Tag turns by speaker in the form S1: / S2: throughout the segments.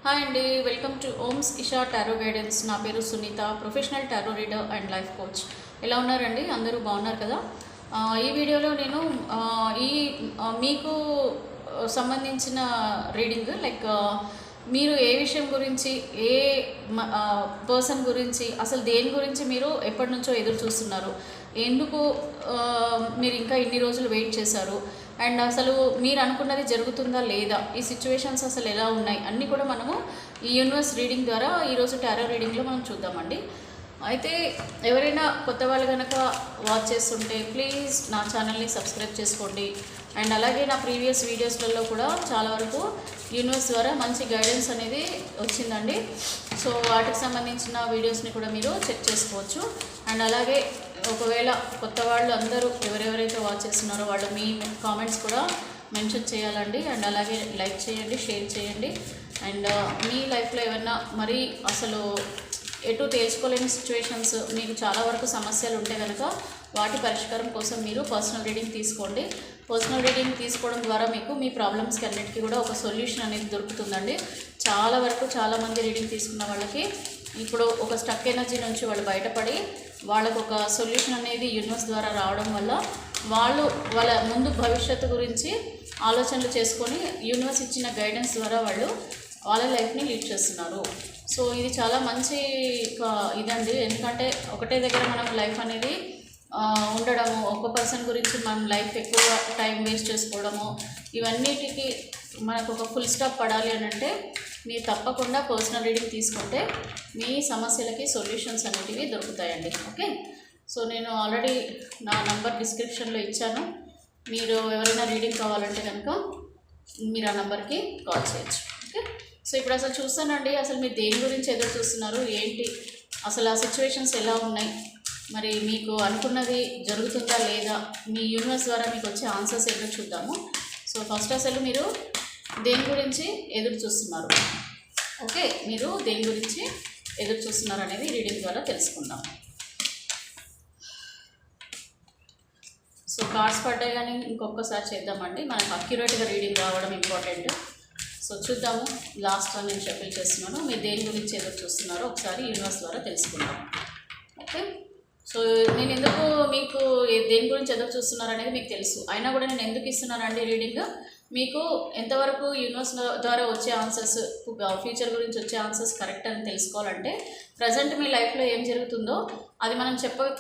S1: Hi అండి, welcome to Om's Isha tarot guidance. నా పేరు Sunitha, professional tarot reader and life coach. ఎలా ఉన్నారండి? అందరూ బాగున్నారు కదా? ఈ వీడియోలో నేను మీకు సంబంధించిన రీడింగ్ మీరు ఏ విషయం గురించి, ఏ పర్సన్ గురించి, అసలు దేని గురించి మీరు ఎప్పటి నుంచో ఎదురు చూస్తున్నారు, ఎందుకు మీరు ఇంకా ఇన్ని రోజులు వెయిట్ చేశారు, అండ్ అసలు మీరు అనుకున్నది జరుగుతుందా లేదా, ఈ సిచ్యువేషన్స్ అసలు ఎలా ఉన్నాయి అన్నీ కూడా మనము ఈ యూనివర్స్ రీడింగ్ ద్వారా ఈరోజు టారో రీడింగ్లో మనం చూద్దామండి. అయితే ఎవరైనా కొత్త వాళ్ళు కనుక వాచ్ చేస్తుంటే ప్లీజ్ నా ఛానల్ని సబ్స్క్రైబ్ చేసుకోండి. అండ్ అలాగే నా ప్రీవియస్ వీడియోస్లలో కూడా చాలా వరకు యూనివర్స్ ద్వారా మంచి గైడెన్స్ అనేది వచ్చిందండి. సో వాటికి సంబంధించిన వీడియోస్ని కూడా మీరు చెక్ చేసుకోవచ్చు. అండ్ అలాగే ఒకవేళ కొత్త వాళ్ళు అందరూ ఎవరెవరైతే వాచ్ చేస్తున్నారో వాళ్ళు మీ కామెంట్స్ కూడా మెన్షన్ చేయాలండి. అండ్ అలాగే లైక్ చేయండి, షేర్ చేయండి. అండ్ మీ లైఫ్లో ఏమన్నా మరీ అసలు ఎటు తేల్చుకోలేని సిచ్యువేషన్స్, మీకు చాలా వరకు సమస్యలు ఉంటే కనుక వాటి పరిష్కారం కోసం మీరు పర్సనల్ రీడింగ్ తీసుకోండి. పర్సనల్ రీడింగ్ తీసుకోవడం ద్వారా మీకు మీ ప్రాబ్లమ్స్కి అన్నిటికీ కూడా ఒక సొల్యూషన్ అనేది దొరుకుతుందండి. చాలా వరకు చాలామంది రీడింగ్ తీసుకున్న వాళ్ళకి ఇప్పుడు ఒక స్టక్ ఎనర్జీ నుంచి వాళ్ళు బయటపడి వాళ్ళకు ఒక సొల్యూషన్ అనేది యూనివర్స్ ద్వారా రావడం వల్ల వాళ్ళ ముందు భవిష్యత్తు గురించి ఆలోచనలు చేసుకొని యూనివర్స్ ఇచ్చిన గైడెన్స్ ద్వారా వాళ్ళ లైఫ్ని లీడ్ చేస్తున్నారు. సో ఇది చాలా మంచి ఇదండి. ఎందుకంటే ఒకటే దగ్గర మనం లైఫ్ అనేది ఉండడము, ఒక పర్సన్ గురించి మనం లైఫ్ ఎక్కువ టైం వేస్ట్ చేసుకోవడము, ఇవన్నిటికీ మనకు ఒక ఫుల్ స్టాప్ పడాలి అని అంటే మీరు తప్పకుండా పర్సనల్ రీడింగ్ తీసుకుంటే మీ సమస్యలకి సొల్యూషన్స్ అనేటివి దొరుకుతాయండి. ఓకే, సో నేను ఆల్రెడీ నా నంబర్ డిస్క్రిప్షన్లో ఇచ్చాను. మీరు ఎవరైనా రీడింగ్ కావాలంటే కనుక మీరు ఆ నెంబర్కి కాల్ చేయొచ్చు. ఓకే, సో ఇప్పుడు అసలు చూస్తానండి, అసలు మీరు దేని గురించి ఎదురు చూస్తున్నారు, ఏంటి అసలు ఆ సిచ్యువేషన్స్ ఎలా ఉన్నాయి, మరి మీకు అనుకున్నది జరుగుతుందా లేదా, మీ యూనివర్స్ ద్వారా మీకు వచ్చే ఆన్సర్స్ ఏంటో చూద్దాము. సో ఫస్ట్ అసలు మీరు దేని గురించి ఎదురు చూస్తున్నారు, ఓకే, మీరు దేని గురించి ఎదురు చూస్తున్నారు అనేది రీడింగ్ ద్వారా తెలుసుకుందాం. సో కార్డ్స్ పడ్డాయి కానీ ఇంకొకసారి చేద్దామండి, మనకు అక్యురేట్గా రీడింగ్ రావడం ఇంపార్టెంట్. సో చూద్దాము. లాస్ట్ నేను షఫిల్ చేస్తున్నాను, మీరు దేని గురించి ఎదురు చూస్తున్నారో ఒకసారి యూనివర్స్ ద్వారా తెలుసుకుందాం. ఓకే, సో నేను ఎందుకు మీకు దేని గురించి ఎదురు చూస్తున్నారు అనేది మీకు తెలుసు, అయినా కూడా నేను ఎందుకు ఇస్తున్నానండి రీడింగ్, మీకు ఎంతవరకు యూనివర్స్ ద్వారా వచ్చే ఆన్సర్స్, ఫ్యూచర్ గురించి వచ్చే ఆన్సర్స్ కరెక్ట్ అని తెలుసుకోవాలంటే ప్రజెంట్ మీ లైఫ్లో ఏం జరుగుతుందో అది మనం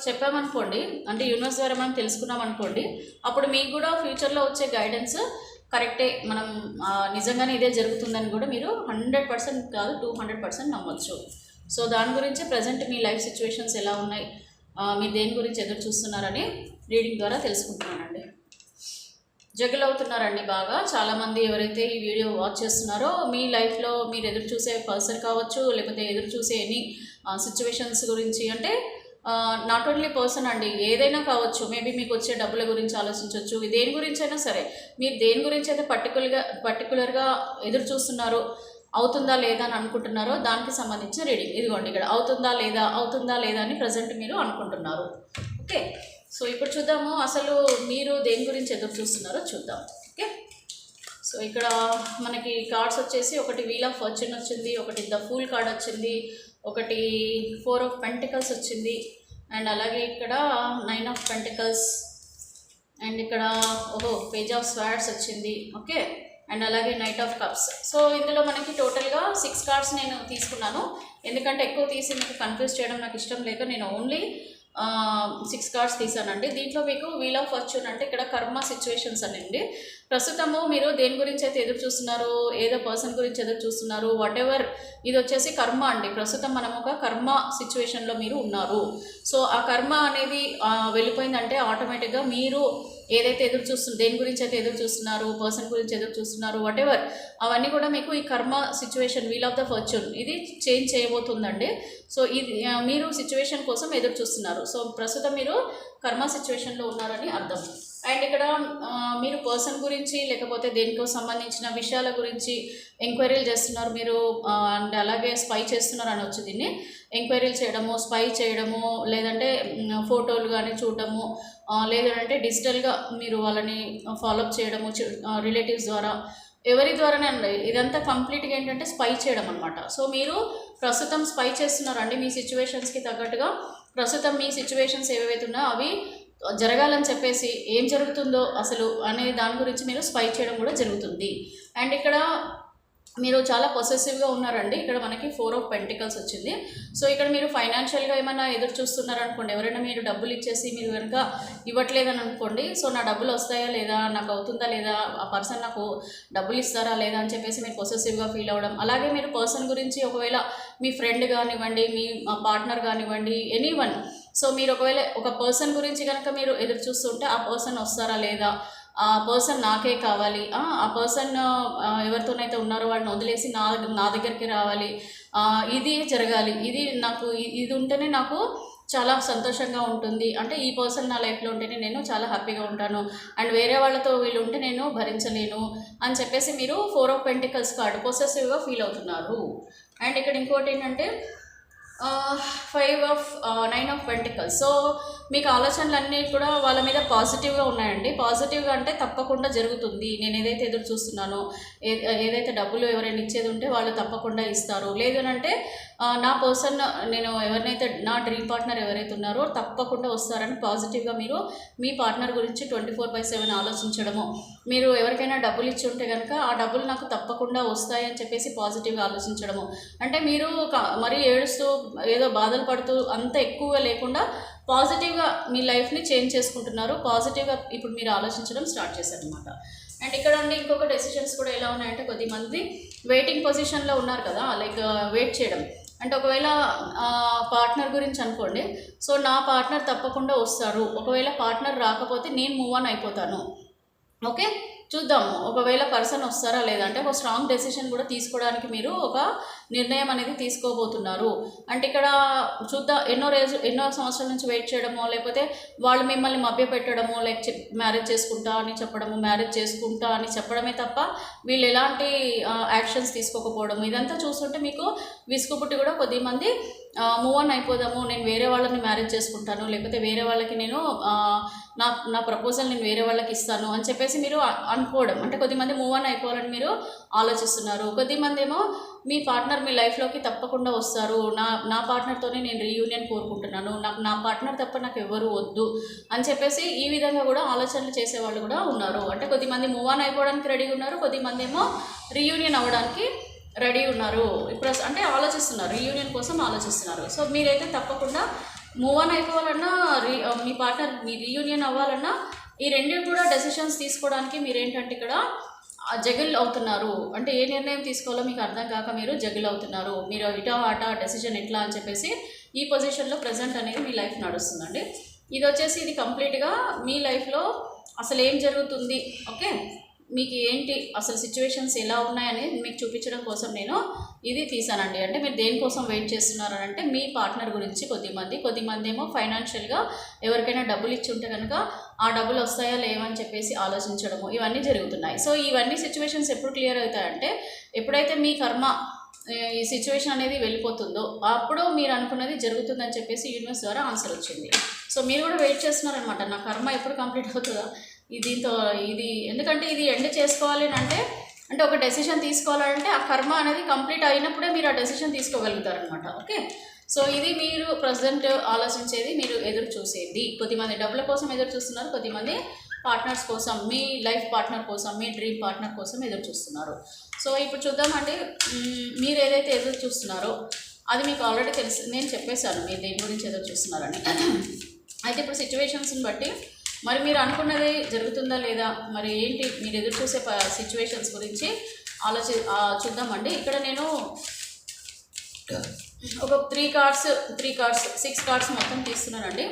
S1: చెప్పామనుకోండి, అంటే యూనివర్స్ ద్వారా మనం తెలుసుకున్నాం అనుకోండి, అప్పుడు మీకు కూడా ఫ్యూచర్లో వచ్చే గైడెన్స్ కరెక్టే, మనం నిజంగానే ఇదే జరుగుతుందని కూడా మీరు 100% కాదు 200% నమ్మొచ్చు. సో దాని గురించి ప్రజెంట్ మీ లైఫ్ సిచ్యువేషన్స్ ఎలా ఉన్నాయి, మీరు దేని గురించి ఎదురు చూస్తున్నారని రీడింగ్ ద్వారా తెలుసుకుంటున్నానండి. జగల్ అవుతున్నారండి బాగా చాలామంది ఎవరైతే ఈ వీడియో వాచ్ చేస్తున్నారో మీ లైఫ్లో మీరు ఎదురు చూసే పర్సన్ కావచ్చు, లేకపోతే ఎదురు చూసే ఎనీ సిచ్యువేషన్స్ గురించి, అంటే నాట్ ఓన్లీ పర్సన్ అండి, ఏదైనా కావచ్చు. మేబీ మీకు వచ్చే డబ్బుల గురించి ఆలోచించవచ్చు, దేని గురించి అయినా సరే. మీరు దేని గురించి అయితే పర్టికులర్గా ఎదురు చూస్తున్నారో, అవుతుందా లేదా అని అనుకుంటున్నారో దానికి సంబంధించిన రీడింగ్ ఇదిగోండి. ఇక్కడ అవుతుందా లేదా అని ప్రజెంట్ మీరు అనుకుంటున్నారు. ఓకే, సో ఇప్పుడు చూద్దాము అసలు మీరు దేని గురించి ఎదురు చూస్తున్నారో చూద్దాం. ఓకే, సో ఇక్కడ మనకి కార్డ్స్ వచ్చేసి ఒకటి వీల్ ఆఫ్ ఫార్చ్యూన్ వచ్చింది, ఒకటి ద ఫూల్ కార్డ్ వచ్చింది, ఒకటి 4 ఆఫ్ పెంటికల్స్ వచ్చింది, అండ్ అలాగే ఇక్కడ 9 ఆఫ్ పెంటికల్స్, అండ్ ఇక్కడ పేజ్ ఆఫ్ స్వార్డ్స్ వచ్చింది. ఓకే, అండ్ అలాగే నైట్ ఆఫ్ కప్స్. సో ఇందులో మనకి టోటల్గా 6 కార్డ్స్ నేను తీసుకున్నాను, ఎందుకంటే ఎక్కువ తీసి మీకు కన్ఫ్యూజ్ చేయడం నాకు ఇష్టం లేక నేను ఓన్లీ 6 కార్డ్స్ తీసానండి. దీంట్లో మీకు వీల్ ఆఫ్ ఫార్చ్యూన్ అంటే ఇక్కడ కర్మ సిచ్యువేషన్స్ అనండి. ప్రస్తుతము మీరు దేని గురించి అయితే ఎదురు చూస్తున్నారు, ఏదో పర్సన్ గురించి ఎదురు చూస్తున్నారు, వాట్ ఎవర్, ఇది వచ్చేసి కర్మ అండి. ప్రస్తుతం మనం ఒక కర్మ సిచ్యువేషన్లో మీరు ఉన్నారు. సో ఆ కర్మ అనేది వెళ్ళిపోయిందంటే ఆటోమేటిక్గా మీరు ఏదైతే దేని గురించి అయితే ఎదురు చూస్తున్నారు, పర్సన్ గురించి ఎదురు చూస్తున్నారు, వాట్ ఎవర్, అవన్నీ కూడా మీకు ఈ karma situation wheel of the fortune ఇది చేంజ్ చేయబోతుందండి. సో ఇది మీరు సిచ్యువేషన్ కోసం ఎదురు చూస్తున్నారు. సో ప్రస్తుతం మీరు కర్మ సిచ్యువేషన్లో ఉన్నారని అర్థం. అండ్ ఇక్కడ మీరు పర్సన్ గురించి లేకపోతే దేనికో సంబంధించిన విషయాల గురించి ఎంక్వైరీలు చేస్తున్నారు మీరు, అండ్ అలాగే స్పై చేస్తున్నారు అనొచ్చు. దీన్ని ఎంక్వైరీలు చేయడము, స్పై చేయడము, లేదంటే ఫోటోలు కానీ చూడటము, లేదంటే డిజిటల్గా మీరు వాళ్ళని ఫాలోఅప్ చేయడము రిలేటివ్స్ ద్వారా, ఎవరి ద్వారానే అండి ఇదంతా కంప్లీట్గా ఏంటంటే స్పై చేయడం అనమాట. సో మీరు ప్రస్తుతం స్పై చేస్తున్నారండి మీ సిచ్యువేషన్స్కి తగ్గట్టుగా. ప్రస్తుతం మీ సిచ్యువేషన్స్ ఏవైతే ఉన్నాయో అవి జరగాలని చెప్పేసి ఏం జరుగుతుందో అసలు అనే దాని గురించి మీరు స్పై చేయడం కూడా జరుగుతుంది. అండ్ ఇక్కడ మీరు చాలా పొసెసివ్గా ఉన్నారండి. ఇక్కడ మనకి 4 ఆఫ్ పెంటికల్స్ వచ్చింది. సో ఇక్కడ మీరు ఫైనాన్షియల్గా ఏమైనా ఎదురు చూస్తున్నారనుకోండి, ఎవరైనా మీరు డబ్బులు ఇచ్చేసి మీరు కనుక ఇవ్వట్లేదని అనుకోండి, సో నా డబ్బులు వస్తాయా లేదా, నాకు అవుతుందా లేదా, ఆ పర్సన్ నాకు డబ్బులు ఇస్తారా లేదా అని చెప్పేసి మీరు పొసెసివ్గా ఫీల్ అవ్వడం. అలాగే మీరు పర్సన్ గురించి ఒకవేళ మీ ఫ్రెండ్ కానివ్వండి, మీ పార్ట్నర్ కానివ్వండి, ఎనీవన్, సో మీరు ఒకవేళ ఒక పర్సన్ గురించి కనుక మీరు ఎదురు చూస్తుంటే ఆ పర్సన్ వస్తారా లేదా, ఆ పర్సన్ నాకే కావాలి, ఆ పర్సన్ ఎవరితోనైతే ఉన్నారో వాళ్ళని వదిలేసి నా దగ్గరికి రావాలి, ఇది జరగాలి, ఇది నాకు ఇది ఉంటేనే నాకు చాలా సంతోషంగా ఉంటుంది, అంటే ఈ పర్సన్ నా లైఫ్లో ఉంటేనే నేను చాలా హ్యాపీగా ఉంటాను, అండ్ వేరే వాళ్ళతో వీళ్ళు ఉంటే నేను భరించలేను అని చెప్పేసి మీరు 4 ఆఫ్ పెంటికల్స్ కార్డు పొసెసివ్గా ఫీల్ అవుతున్నారు. అండ్ ఇక్కడ ఇంకోటి ఏంటంటే 9 ఆఫ్ పెంటికల్స్. సో మీకు ఆలోచనలన్నీ కూడా వాళ్ళ మీద పాజిటివ్గా ఉన్నాయండి. పాజిటివ్గా అంటే తప్పకుండా జరుగుతుంది, నేను ఏదైతే ఎదురు చూస్తున్నానో, ఏదైతే డబ్బులు ఎవరైనా ఇచ్చేది ఉంటే వాళ్ళు తప్పకుండా ఇస్తారు, లేదనంటే నా పర్సన్, నేను ఎవరినైతే నా డ్రీమ్ పార్ట్నర్ ఎవరైతే ఉన్నారో తప్పకుండా వస్తారని పాజిటివ్గా మీరు మీ పార్ట్నర్ గురించి 24/7 ఆలోచించడము. మీరు ఎవరికైనా డబ్బులు ఇచ్చి ఉంటే కనుక ఆ డబ్బులు నాకు తప్పకుండా వస్తాయని చెప్పేసి పాజిటివ్గా ఆలోచించడము. అంటే మీరు మరీ ఏడుస్తూ ఏదో బాధలు పడుతూ అంత ఎక్కువగా లేకుండా పాజిటివ్గా మీ లైఫ్ని చేంజ్ చేసుకుంటున్నారు. పాజిటివ్గా ఇప్పుడు మీరు ఆలోచించడం స్టార్ట్ చేశారనమాట. అండ్ ఇక్కడ ఉండి ఇంకొక డెసిషన్స్ కూడా ఎలా ఉన్నాయంటే, కొద్దిమంది వెయిటింగ్ పొజిషన్లో ఉన్నారు కదా, లైక్ వెయిట్ చేయడం. అంటే ఒకవేళ పార్ట్నర్ గురించి అనుకోండి, సో నా పార్ట్నర్ తప్పకుండా వస్తారు, ఒకవేళ పార్ట్నర్ రాకపోతే నేను మూవ్ ఆన్ అయిపోతాను. ఓకే, చూద్దాము ఒకవేళ పర్సన్ వస్తారా లేదా, అంటే ఒక స్ట్రాంగ్ డెసిషన్ కూడా తీసుకోవడానికి మీరు ఒక నిర్ణయం అనేది తీసుకోబోతున్నారు. అంటే ఇక్కడ చూద్దాం, ఎన్నో సంవత్సరాల నుంచి వెయిట్ చేయడమో, లేకపోతే వాళ్ళు మిమ్మల్ని మభ్యపెట్టడమో, లైక్ మ్యారేజ్ చేసుకుంటా అని చెప్పడము, మ్యారేజ్ చేసుకుంటా అని చెప్పడమే తప్ప వీళ్ళు ఎలాంటి యాక్షన్స్ తీసుకోకపోవడం, ఇదంతా చూస్తుంటే మీకు విసుగు పుట్టి కూడా కొద్దిమంది మూవ్ ఆన్ అయిపోదాము, నేను వేరే వాళ్ళని మ్యారేజ్ చేసుకుంటాను, లేకపోతే వేరే వాళ్ళకి నేను నా ప్రపోజల్ నేను వేరే వాళ్ళకి ఇస్తాను అని చెప్పేసి మీరు అనుకోవడం. అంటే కొద్దిమంది మూవ్ ఆన్ అయిపోవాలని మీరు ఆలోచిస్తున్నారు. కొద్దిమంది ఏమో మీ పార్ట్నర్ మీ లైఫ్లోకి తప్పకుండా వస్తారు, నా పార్ట్నర్తోనే నేను రీయూనియన్ కోరుకుంటున్నాను, నా పార్ట్నర్ తప్ప నాకు ఎవరు వద్దు అని చెప్పేసి ఈ విధంగా కూడా ఆలోచనలు చేసేవాళ్ళు కూడా ఉన్నారు. అంటే కొద్దిమంది మూవ్ ఆన్ అయిపోవడానికి రెడీగా ఉన్నారు, కొద్దిమంది ఏమో రీయూనియన్ అవ్వడానికి రెడీ ఉన్నారు. ఇప్పుడు అంటే ఆలోచిస్తున్నారు, రీయూనియన్ కోసం ఆలోచిస్తున్నారు. సో మీరైతే తప్పకుండా మూవ్ ఆన్ అయిపోవాలన్నా, మీ పార్ట్నర్ మీ రీయూనియన్ అవ్వాలన్నా, ఈ రెండు కూడా డెసిషన్స్ తీసుకోవడానికి మీరేంటంటే ఇక్కడ జగిల్ అవుతున్నారు. అంటే ఏ నిర్ణయం తీసుకోవాలో మీకు అర్థం కాక మీరు జగిల్ అవుతున్నారు. మీరు ఇటా ఆట డెసిషన్ ఎట్లా అని చెప్పేసి ఈ పొజిషన్లో ప్రజెంట్ అనేది మీ లైఫ్ నడుస్తుందండి. ఇది వచ్చేసి ఇది కంప్లీట్గా మీ లైఫ్లో అసలు ఏం జరుగుతుంది, ఓకే, మీకు ఏంటి అసలు సిచ్యువేషన్స్ ఎలా ఉన్నాయనేది మీకు చూపించడం కోసం నేను ఇది తీసానండి. అంటే మీరు దేనికోసం వెయిట్ చేస్తున్నారు అంటే మీ పార్ట్నర్ గురించి కొద్దిమంది ఏమో ఫైనాన్షియల్గా ఎవరికైనా డబ్బులు ఇచ్చి ఉంటే కనుక ఆ డబ్బులు వస్తాయా లేవని చెప్పేసి ఆలోచించడము, ఇవన్నీ జరుగుతున్నాయి. సో ఇవన్నీ సిచ్యువేషన్స్ ఎప్పుడు క్లియర్ అవుతాయంటే, ఎప్పుడైతే మీ కర్మ ఈ సిచ్యువేషన్ అనేది వెళ్ళిపోతుందో అప్పుడు మీరు అనుకున్నది జరుగుతుందని చెప్పేసి యూనివర్స్ ద్వారా ఆన్సర్ వచ్చింది. సో మీరు కూడా వెయిట్ చేస్తున్నారనమాట, నా కర్మ ఎప్పుడు కంప్లీట్ అవుతుందా, ఇది ఎందుకంటే ఇది ఎండ్ చేసుకోవాలి అంటే ఒక డెసిషన్ తీసుకోవాలంటే ఆ కర్మ అనేది కంప్లీట్ అయినప్పుడే మీరు ఆ డెసిషన్ తీసుకోగలుగుతారనమాట. ఓకే, సో ఇది మీరు ప్రజెంట్ ఆలోచించేది, మీరు ఎదురు చూసేది. కొద్దిమంది డబ్బుల కోసం ఎదురు చూస్తున్నారు, కొద్దిమంది పార్ట్నర్స్ కోసం, మీ లైఫ్ పార్ట్నర్ కోసం, మీ డ్రీమ్ పార్ట్నర్ కోసం ఎదురు చూస్తున్నారు. సో ఇప్పుడు చూద్దామండి, మీరు ఏదైతే ఎదురు చూస్తున్నారో అది మీకు ఆల్రెడీ తెలుసు, నేను చెప్పేశాను మీరు దేని గురించి ఎదురు చూస్తున్నారని. అయితే ఇప్పుడు సిచ్యువేషన్స్ని బట్టి మరి మీరు అనుకున్నది జరుగుతుందా లేదా, మరి ఏంటి మీరు ఎదురు చూసే సిచ్యువేషన్స్ గురించి చూద్దామండి. ఇక్కడ నేను ఒక 6 కార్డ్స్ మొత్తం తీస్తున్నానండి.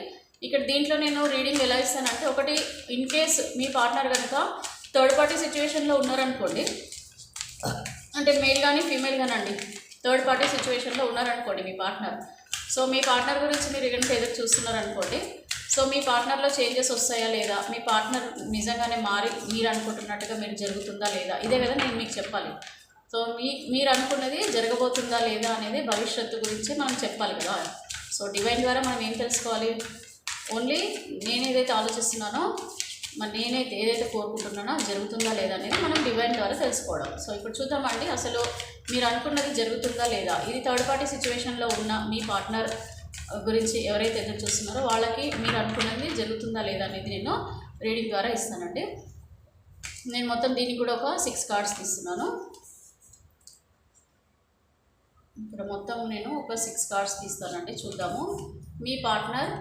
S1: ఇక్కడ దీంట్లో నేను రీడింగ్ ఎలా ఇస్తానంటే, ఒకటి ఇన్ కేస్ మీ పార్ట్నర్ కనుక థర్డ్ పార్టీ సిచ్యువేషన్లో ఉన్నారనుకోండి, అంటే మేల్ కానీ ఫీమేల్ కానీ అండి, థర్డ్ పార్టీ సిచ్యువేషన్లో ఉన్నారనుకోండి మీ పార్ట్నర్. సో మీ పార్ట్నర్ గురించి మీరు కనుక ఎదురు చూస్తున్నారనుకోండి, సో మీ పార్ట్నర్లో చేంజెస్ వస్తాయా లేదా, మీ పార్ట్నర్ నిజంగానే మారి మీరు అనుకుంటున్నట్టుగా మీరు జరుగుతుందా లేదా, ఇదే కదా నేను మీకు చెప్పాలి. సో మీరు అనుకున్నది జరగబోతుందా లేదా అనేది భవిష్యత్తు గురించి మనం చెప్పాలి కదా. సో డివైన్ ద్వారా మనం ఏం తెలుసుకోవాలి, ఓన్లీ నేను ఏదైతే ఆలోచిస్తున్నానో మరి నేనైతే ఏదైతే కోరుకుంటున్నానో అది జరుగుతుందా లేదా అనేది మనం డివైన్ ద్వారా తెలుసుకోవడం. సో ఇప్పుడు చూద్దామండి, అసలు మీరు అనుకున్నది జరుగుతుందా లేదా. ఇది థర్డ్ పార్టీ సిచ్యువేషన్లో ఉన్న మీ పార్ట్నర్ గురించి ఎవరైతే ఎదురు చూస్తున్నారో వాళ్ళకి మీరు అనుకున్నది జరుగుతుందా లేదా అనేది నేను రీడింగ్ ద్వారా ఇస్తానండి. నేను మొత్తం దీనికి కూడా ఒక 6 కార్డ్స్ తీస్తున్నాను. ఇక్కడ మొత్తం నేను ఒక 6 కార్డ్స్ తీస్తానండి. చూద్దాము మీ పార్ట్నర్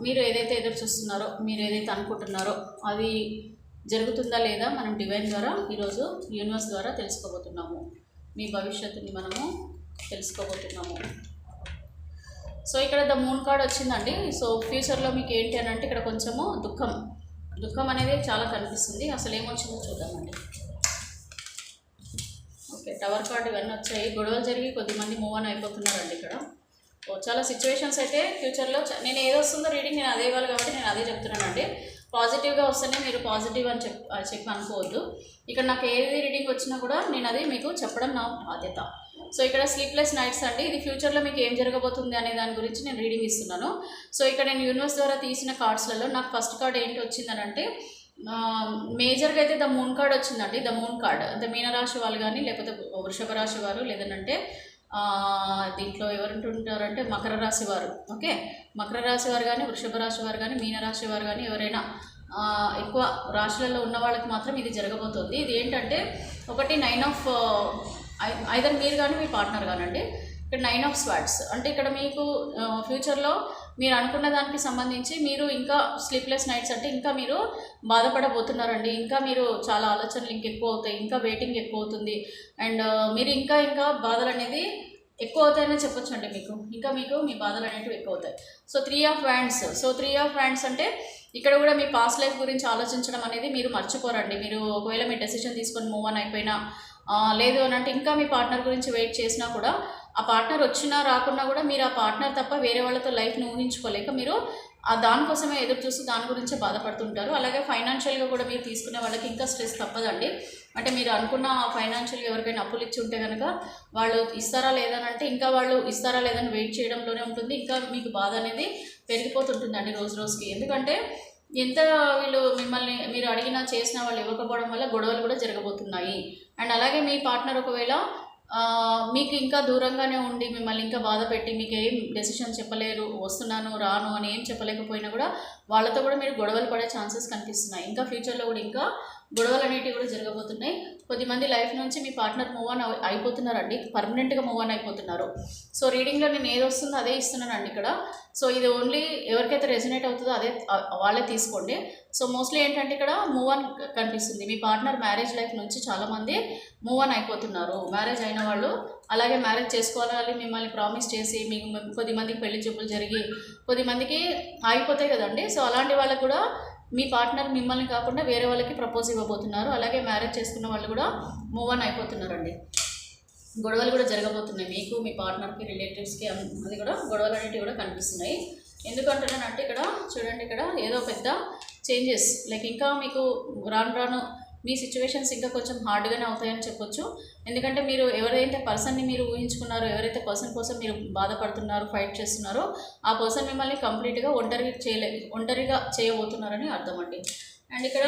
S1: మీరు ఏదైతే ఎదురు చూస్తున్నారో, మీరు ఏదైతే అనుకుంటున్నారో అది జరుగుతుందా లేదా మనం డివైన్ ద్వారా ఈరోజు యూనివర్స్ ద్వారా తెలుసుకోబోతున్నాము. మీ భవిష్యత్తుని మనము తెలుసుకోబోతున్నాము. సో ఇక్కడ ద మూన్ కార్డ్ వచ్చిందండి. సో ఫ్యూచర్లో మీకు ఏంటి అని అంటే ఇక్కడ కొంచెము దుఃఖం అనేది చాలా కనిపిస్తుంది. అసలు ఏమొచ్చిందో చూద్దామండి. ఓకే, టవర్ కార్డు ఇవన్నీ వచ్చాయి. గొడవలు జరిగి కొద్దిమంది మూవ్ ఆన్ అయిపోతున్నారండి ఇక్కడ. చాలా సిచ్యువేషన్స్ అయితే ఫ్యూచర్లో నేను ఏది వస్తుందో రీడింగ్ నేను అదే ఇవ్వాలి కాబట్టి నేను అదే చెప్తున్నానండి. పాజిటివ్గా వస్తేనే మీరు పాజిటివ్ అని చెప్పి అనుకోవద్దు. ఇక్కడ నాకు ఏది రీడింగ్ వచ్చినా కూడా నేను అది మీకు చెప్పడం నా బాధ్యత. సో ఇక్కడ స్లీప్లెస్ నైట్స్ అండి. ఇది ఫ్యూచర్లో మీకు ఏం జరగబోతుంది అనే దాని గురించి నేను రీడింగ్ ఇస్తున్నాను. సో ఇక్కడ నేను యూనివర్స్ ద్వారా తీసిన కార్డ్స్లలో నాకు ఫస్ట్ కార్డ్ ఏంటి వచ్చిందనంటే మేజర్గా అయితే ద మూన్ కార్డ్ వచ్చిందండి. ద మూన్ కార్డ్ అంటే మీనరాశి వాళ్ళు కానీ లేకపోతే వృషభ రాశి వారు, లేదంటే దీంట్లో ఎవరుంటుంటారంటే మకర రాశి వారు. ఓకే, మకర రాశి వారు కానీ, వృషభ రాశి వారు కానీ, మీనరాశి వారు కానీ ఎవరైనా ఎక్కువ రాశులలో ఉన్న వాళ్ళకి మాత్రం ఇది జరగబోతుంది. ఇది ఏంటంటే ఒకటి 9 ఆఫ్ ఐదర్ మీరు కానీ మీ పార్ట్నర్ కానండి. ఇక్కడ 9 ఆఫ్ స్వార్డ్స్ అంటే ఇక్కడ మీకు ఫ్యూచర్లో మీరు అనుకున్న దానికి సంబంధించి మీరు ఇంకా స్లీప్లెస్ నైట్స్ అంటే ఇంకా మీరు బాధపడబోతున్నారండి. ఇంకా మీరు చాలా ఆలోచనలు ఇంకెక్కువ అవుతాయి, ఇంకా వెయిటింగ్ ఎక్కువ అవుతుంది, అండ్ మీరు ఇంకా బాధలు అనేది ఎక్కువ అవుతాయని చెప్పొచ్చు అండి. మీకు మీ బాధలు అనేవి ఎక్కువ అవుతాయి. So 3 of wands. So 3 of wands అంటే ఇక్కడ కూడా మీ పాస్ట్ లైఫ్ గురించి ఆలోచించడం అనేది మీరు మర్చిపోరండి. మీరు ఒకవేళ మీ డెసిషన్ తీసుకొని మూవ్ ఆన్ అయిపోయినా లేదు అని అంటే ఇంకా మీ పార్ట్నర్ గురించి వెయిట్ చేసినా కూడా ఆ పార్ట్నర్ వచ్చినా రాకున్నా కూడా మీరు ఆ పార్ట్నర్ తప్ప వేరే వాళ్ళతో లైఫ్ని ఊహించుకోలేక మీరు దానికోసమే ఎదురు చూస్తూ దాని గురించే బాధపడుతుంటారు. అలాగే ఫైనాన్షియల్గా కూడా మీరు తీసుకునే వాళ్ళకి ఇంకా స్ట్రెస్ తప్పదండి. అంటే మీరు అనుకున్న ఫైనాన్షియల్గా ఎవరికైనా అప్పులు ఇచ్చి ఉంటే కనుక వాళ్ళు ఇస్తారా లేదనంటే ఇంకా వాళ్ళు ఇస్తారా లేదని వెయిట్ చేయడంలోనే ఉంటుంది. ఇంకా మీకు బాధ అనేది పెరిగిపోతుంటుందండి రోజు రోజుకి. ఎందుకంటే ఎంత మిమ్మల్ని మీరు అడిగినా చేసినా వాళ్ళు ఇవ్వకపోవడం వల్ల గొడవలు కూడా జరగబోతున్నాయి. అండ్ అలాగే మీ పార్ట్నర్ ఒకవేళ మీకు ఇంకా దూరంగానే ఉండి మిమ్మల్ని ఇంకా బాధ పెట్టి మీకు ఏం డెసిషన్ చెప్పలేరు, వస్తున్నాను రాను అని ఏం చెప్పలేకపోయినా కూడా వాళ్ళతో కూడా మీరు గొడవలు పడే ఛాన్సెస్ కనిపిస్తున్నాయి. ఇంకా ఫ్యూచర్లో కూడా ఇంకా గొడవలు అనేటివి కూడా జరగబోతున్నాయి. కొద్దిమంది లైఫ్ నుంచి మీ పార్ట్నర్ మూవ్ ఆన్ అయిపోతున్నారండి, పర్మనెంట్గా మూవ్ ఆన్ అయిపోతున్నారు. సో రీడింగ్లో నేను ఏది వస్తుందో అదే ఇస్తున్నానండి ఇక్కడ. సో ఇది ఓన్లీ ఎవరికైతే రెజనేట్ అవుతుందో అదే వాళ్ళే తీసుకోండి. సో మోస్ట్లీ ఏంటంటే ఇక్కడ మూవ్ ఆన్ కనిపిస్తుంది. మీ పార్ట్నర్ మ్యారేజ్ లైఫ్ నుంచి చాలామంది మూవ్ ఆన్ అయిపోతున్నారు. మ్యారేజ్ అయిన వాళ్ళు అలాగే మ్యారేజ్ చేసుకోవాలని మిమ్మల్ని ప్రామిస్ చేసి మీకు కొద్దిమందికి పెళ్లి చూపులు జరిగి కొద్దిమందికి ఆగిపోతాయి కదండి. సో అలాంటి వాళ్ళకు కూడా మీ పార్ట్నర్ మిమ్మల్ని కాకుండా వేరే వాళ్ళకి ప్రపోజ్ ఇవ్వబోతున్నారు. అలాగే మ్యారేజ్ చేసుకున్న వాళ్ళు కూడా మూవ్ ఆన్ అయిపోతున్నారండి. గొడవలు కూడా జరగబోతున్నాయి మీకు మీ పార్ట్నర్కి రిలేటివ్స్కి. అది కూడా గొడవలు అనేటివి కూడా కనిపిస్తున్నాయి. ఎందుకంటున్నానంటే ఇక్కడ చూడండి, ఇక్కడ ఏదో పెద్ద చేంజెస్ లైక్ ఇంకా మీకు రాను మీ సిచ్యువేషన్స్ ఇంకా కొంచెం హార్డ్గానే అవుతాయని చెప్పొచ్చు. ఎందుకంటే మీరు ఎవరైతే పర్సన్ని మీరు ఊహించుకున్నారో, ఎవరైతే పర్సన్ కోసం మీరు బాధపడుతున్నారో, ఫైట్ చేస్తున్నారో ఆ పర్సన్ మిమ్మల్ని కంప్లీట్గా ఒంటరిగా చేయబోతున్నారని అర్థం అండి. అండ్ ఇక్కడ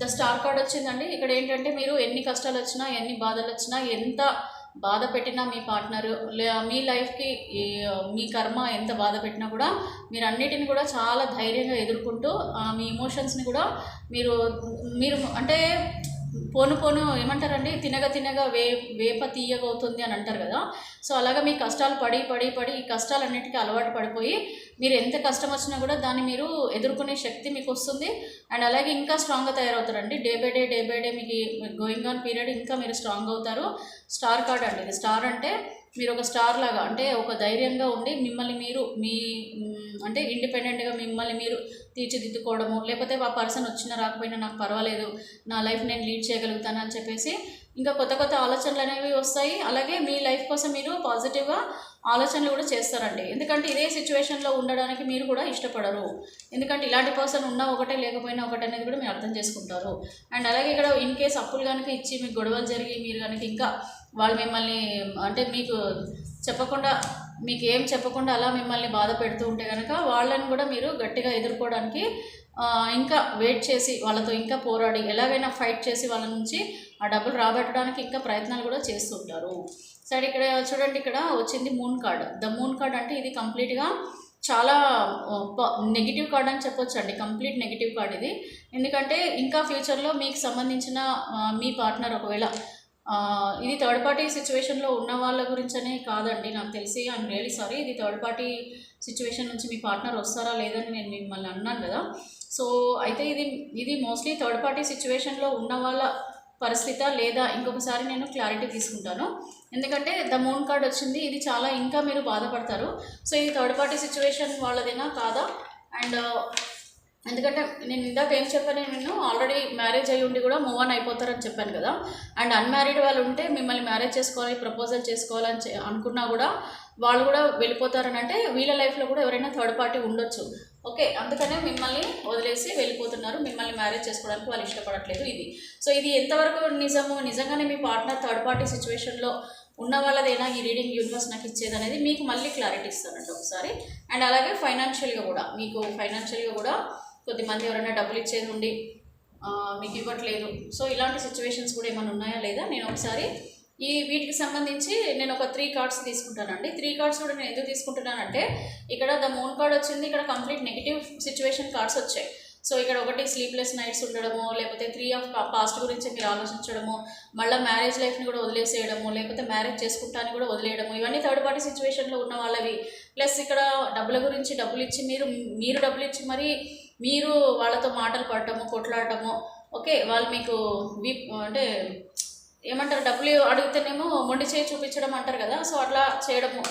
S1: ద స్టార్ కార్డ్ వచ్చిందండి. ఇక్కడ ఏంటంటే మీరు ఎన్ని కష్టాలు వచ్చినా, ఎన్ని బాధలు వచ్చినా, ఎంత బాధ పెట్టినా మీ పార్ట్నర్ మీ లైఫ్కి మీ కర్మ ఎంత బాధ పెట్టినా కూడా మీరు అన్నిటిని కూడా చాలా ధైర్యంగా ఎదుర్కొంటూ మీ ఎమోషన్స్ని కూడా మీరు అంటే పోను ఏమంటారండి, తినగా వేప తీయగా అవుతుంది అని అంటారు కదా. సో అలాగా మీ కష్టాలు పడి ఈ కష్టాలన్నిటికీ అలవాటు పడిపోయి మీరు ఎంత కష్టం వచ్చినా కూడా దాన్ని మీరు ఎదుర్కొనే శక్తి మీకు వస్తుంది. అండ్ అలాగే ఇంకా స్ట్రాంగ్గా తయారవుతారండి. డే బై డే మీకు గోయింగ్ ఆన్ పీరియడ్ ఇంకా మీరు స్ట్రాంగ్ అవుతారు. స్టార్ కార్డ్ అండి ఇది. స్టార్ అంటే మీరు ఒక స్టార్ లాగా, అంటే ఒక ధైర్యంగా ఉండి మిమ్మల్ని మీరు అంటే ఇండిపెండెంట్గా మిమ్మల్ని మీరు తీర్చిదిద్దుకోవడము, లేకపోతే ఆ పర్సన్ వచ్చినా రాకపోయినా నాకు పర్వాలేదు, నా లైఫ్ నేను లీడ్ చేయగలుగుతాను అని చెప్పేసి ఇంకా కొత్త ఆలోచనలు అనేవి వస్తాయి. అలాగే మీ లైఫ్ కోసం మీరు పాజిటివ్గా ఆలోచనలు కూడా చేస్తారండి. ఎందుకంటే ఇదే సిచ్యువేషన్లో ఉండడానికి మీరు కూడా ఇష్టపడరు. ఎందుకంటే ఇలాంటి పర్సన్ ఉన్నా ఒకటే లేకపోయినా ఒకటే అనేది కూడా మీరు అర్థం చేసుకుంటారు. అండ్ అలాగే ఇక్కడ ఇన్ కేస్ అప్పులు కనుక ఇచ్చి మీకు గొడవలు జరిగి మీరు కనుక ఇంకా వాళ్ళు మిమ్మల్ని అంటే మీకు ఏం చెప్పకుండా అలా మిమ్మల్ని బాధ పెడుతూ ఉంటే కనుక వాళ్ళని కూడా మీరు గట్టిగా ఎదుర్కోవడానికి ఇంకా వెయిట్ చేసి వాళ్ళతో ఇంకా పోరాడి ఎలాగైనా ఫైట్ చేసి వాళ్ళ నుంచి ఆ డబ్బులు రాబట్టడానికి ఇంకా ప్రయత్నాలు కూడా చేస్తుంటారు. సరే ఇక్కడ చూడండి, ఇక్కడ వచ్చింది moon card. The moon card అంటే ఇది కంప్లీట్గా చాలా నెగిటివ్ కార్డ్ అని చెప్పొచ్చు అండి. కంప్లీట్ నెగిటివ్ కార్డ్ ఇది. ఎందుకంటే ఇంకా ఫ్యూచర్లో మీకు సంబంధించిన మీ పార్ట్నర్ ఒకవేళ ఇది థర్డ్ పార్టీ సిచ్యువేషన్లో ఉన్న వాళ్ళ గురించనే కాదండి, నాకు తెలిసి ఐఎమ్ రియలీ సారీ. ఇది థర్డ్ పార్టీ సిచ్యువేషన్ నుంచి మీ పార్ట్నర్ వస్తారా లేదని నేను మిమ్మల్ని అన్నాను కదా. సో అయితే ఇది మోస్ట్లీ థర్డ్ పార్టీ సిచ్యువేషన్లో ఉన్న వాళ్ళ పరిస్థితి లేదా ఇంకొకసారి నేను క్లారిటీ తీసుకుంటాను. ఎందుకంటే ద మూన్ కార్డ్ వచ్చింది, ఇది చాలా ఇంకా మీరు బాధపడతారు. సో ఇది థర్డ్ పార్టీ సిచ్యువేషన్ వాళ్ళదేనా కాదా? అండ్ ఎందుకంటే నేను ఇందాక ఏం చెప్పాను, నేను ఆల్రెడీ మ్యారేజ్ అయ్యి ఉండి కూడా మూవ్ ఆన్ అయిపోతారని చెప్పాను కదా. అండ్ అన్మ్యారీడ్ వాళ్ళు ఉంటే మిమ్మల్ని మ్యారేజ్ చేసుకోవాలి, ప్రపోజల్ చేసుకోవాలని అనుకున్నా కూడా వాళ్ళు కూడా వెళ్ళిపోతారని, అంటే వీళ్ళ లైఫ్లో కూడా ఎవరైనా థర్డ్ పార్టీ ఉండొచ్చు. ఓకే, అందుకనే మిమ్మల్ని వదిలేసి వెళ్ళిపోతున్నారు, మిమ్మల్ని మ్యారేజ్ చేసుకోవడానికి వాళ్ళు ఇష్టపడట్లేదు. సో ఇది ఎంతవరకు నిజంగానే మీ పార్ట్నర్ థర్డ్ పార్టీ సిచ్యువేషన్లో ఉన్న వాళ్ళదైనా ఈ రీడింగ్ యూనివర్స్ నాకు ఇచ్చేది అనేది మీకు మళ్ళీ క్లారిటీ ఇస్తానండి ఒకసారి. అండ్ అలాగే ఫైనాన్షియల్గా కూడా కొద్దిమంది ఎవరైనా డబ్బులు ఇచ్చేది ఉండి మీకు ఇవ్వట్లేదు. సో ఇలాంటి సిచ్యువేషన్స్ కూడా ఏమైనా ఉన్నాయా లేదా నేను ఒకసారి వీటికి సంబంధించి నేను ఒక 3 కార్డ్స్ తీసుకుంటానండి. 3 కార్డ్స్ కూడా నేను ఎందుకు తీసుకుంటున్నానంటే ఇక్కడ ద మూన్ కార్డ్ వచ్చింది, ఇక్కడ కంప్లీట్ నెగిటివ్ సిచ్యువేషన్ కార్డ్స్ వచ్చాయి. సో ఇక్కడ ఒకటి స్లీప్లెస్ నైట్స్ ఉండడము, లేకపోతే 3 ఆఫ్ పాస్ట్ గురించి మీరు ఆలోచించడము, మళ్ళీ మ్యారేజ్ లైఫ్ని కూడా వదిలేసేయడము, లేకపోతే మ్యారేజ్ చేసుకుంటానికి కూడా వదిలేయడము, ఇవన్నీ థర్డ్ పార్టీ సిచ్యువేషన్లో ఉన్న వాళ్ళవి. ప్లస్ ఇక్కడ డబ్బుల గురించి డబ్బులు ఇచ్చి మీరు డబ్బులు ఇచ్చి మరి మీరు వాళ్ళతో మాటలు పడటము, కొట్లాడటము. ఓకే, వాళ్ళు మీకు అంటే ఏమంటారు, డబ్బులు అడిగితేనేమో మొండి చేయి చూపించడం అంటారు కదా. సో అట్లా చేయడము,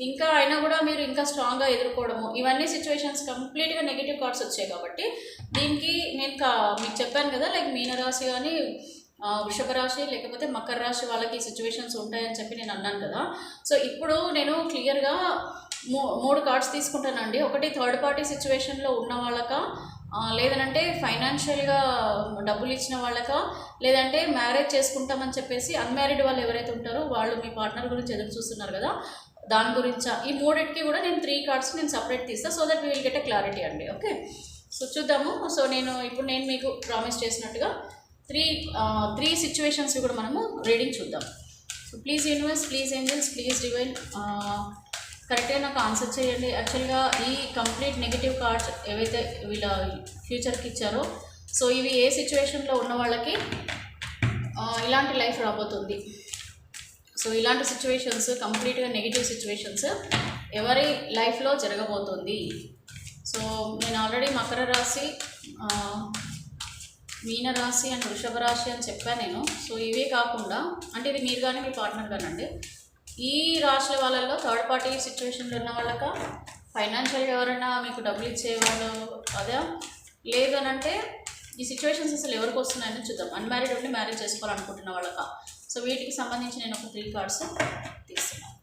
S1: ఇంకా అయినా కూడా మీరు ఇంకా స్ట్రాంగ్గా ఎదుర్కోవడము, ఇవన్నీ సిచ్యువేషన్స్ కంప్లీట్గా నెగిటివ్ కార్డ్స్ వచ్చాయి. కాబట్టి దీనికి నేను మీకు చెప్పాను కదా, లైక్ మీనరాశి కానీ వృషభ రాశి లేకపోతే మకర రాశి వాళ్ళకి సిచ్యువేషన్స్ ఉంటాయని చెప్పి నేను అన్నాను కదా. సో ఇప్పుడు నేను క్లియర్గా 3 కార్డ్స్ తీసుకుంటానండి. ఒకటి థర్డ్ పార్టీ సిచ్యువేషన్లో ఉన్న వాళ్ళకా, లేదనంటే ఫైనాన్షియల్గా డబ్బులు ఇచ్చిన వాళ్ళకా, లేదంటే మ్యారేజ్ చేసుకుంటామని చెప్పేసి అన్మ్యారీడ్ వాళ్ళు ఎవరైతే ఉంటారో వాళ్ళు మీ పార్ట్నర్ గురించి ఎదురు చూస్తున్నారు కదా, దాని గురించా. ఈ 3టికి కూడా నేను 3 కార్డ్స్ నేను సపరేట్ తీస్తాను, so that we will get a clarity అండి. ఓకే, సో చూద్దాము. సో నేను మీకు ప్రామిస్ చేసినట్టుగా 3 సిచ్యువేషన్స్ కూడా మనము రీడింగ్ చూద్దాం. So please universe, please angels, please divine కరెక్ట్గా నాకు ఆన్సర్ చేయండి. యాక్చువల్గా ఈ కంప్లీట్ నెగిటివ్ కార్డ్స్ ఏవైతే వీళ్ళ ఫ్యూచర్కి ఇచ్చారో, సో ఇవి ఏ సిచ్యువేషన్లో ఉన్న వాళ్ళకి ఇలాంటి లైఫ్ రాబోతుంది. సో ఇలాంటి సిచ్యువేషన్స్ కంప్లీట్గా నెగిటివ్ సిచ్యువేషన్స్ ఎవరి లైఫ్లో జరగబోతుంది. సో నేను ఆల్రెడీ మకర రాశి, మీన రాశి అండ్ వృషభ రాశి అని చెప్పాను నేను. సో ఇవే కాకుండా, అంటే ఇది మీరు కానీ మీ పార్ట్నర్ కానండి, ఈ రాశుల వాళ్ళల్లో థర్డ్ పార్టీ సిచ్యువేషన్లో ఉన్న వాళ్ళక, ఫైనాన్షియల్గా ఎవరైనా మీకు డబ్బులు ఇచ్చేవాళ్ళు అదే, లేదు అని అంటే ఈ సిచ్యువేషన్స్ అసలు ఎవరికి వస్తున్నాయని చూద్దాం. అన్మ్యారీడ్ ఉండి మ్యారేజ్ చేసుకోవాలనుకుంటున్న వాళ్ళక. సో వీటికి సంబంధించి నేను ఒక 3 కార్డ్స్ తీస్తున్నాను.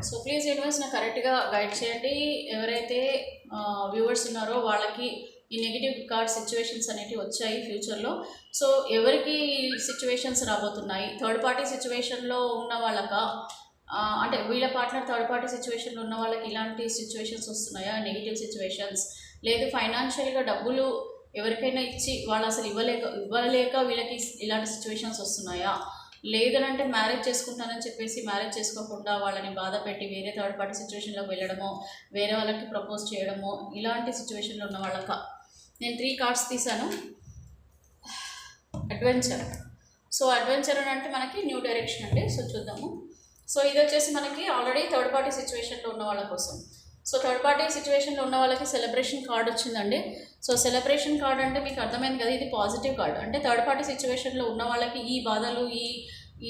S1: సో ప్లీజ్ యూనివర్స్ నాకు కరెక్ట్గా గైడ్ చేయండి. ఎవరైతే వ్యూవర్స్ ఉన్నారో వాళ్ళకి ఈ నెగిటివ్ కార్డ్ సిచ్యువేషన్స్ అనేవి వచ్చాయి ఫ్యూచర్లో. సో ఎవరికి సిచ్యువేషన్స్ రాబోతున్నాయి, థర్డ్ పార్టీ సిచ్యువేషన్లో ఉన్న వాళ్ళక, అంటే వీళ్ళ పార్ట్నర్ థర్డ్ పార్టీ సిచ్యువేషన్లో ఉన్న వాళ్ళకి ఇలాంటి సిచ్యువేషన్స్ వస్తున్నాయా, నెగిటివ్ సిచ్యువేషన్స్, లేదు ఫైనాన్షియల్గా డబ్బులు ఎవరికైనా ఇచ్చి వాళ్ళు అసలు ఇవ్వలేక వీళ్ళకి ఇలాంటి సిచ్యువేషన్స్ వస్తున్నాయా, లేదనంటే మ్యారేజ్ చేసుకుంటానని చెప్పేసి మ్యారేజ్ చేసుకోకుండా వాళ్ళని బాధ పెట్టి వేరే థర్డ్ పార్టీ సిచ్యువేషన్లోకి వెళ్ళడము, వేరే వాళ్ళకి ప్రపోజ్ చేయడము, ఇలాంటి సిచ్యువేషన్లో ఉన్న వాళ్ళక నేను 3 కార్డ్స్ తీసాను. అడ్వెంచర్. సో అడ్వెంచర్ అని అంటే మనకి న్యూ డైరెక్షన్ అండి. సో చూద్దాము. సో ఇది వచ్చేసి మనకి ఆల్రెడీ థర్డ్ పార్టీ సిచ్యువేషన్లో ఉన్న వాళ్ళ కోసం. సో థర్డ్ పార్టీ సిచ్యువేషన్లో ఉన్న వాళ్ళకి సెలబ్రేషన్ కార్డ్ వచ్చిందండి. సో సెలబ్రేషన్ కార్డ్ అంటే మీకు అర్థమైంది కదా, ఇది పాజిటివ్ కార్డ్. అంటే థర్డ్ పార్టీ సిచ్యువేషన్లో ఉన్న వాళ్ళకి ఈ బాధలు,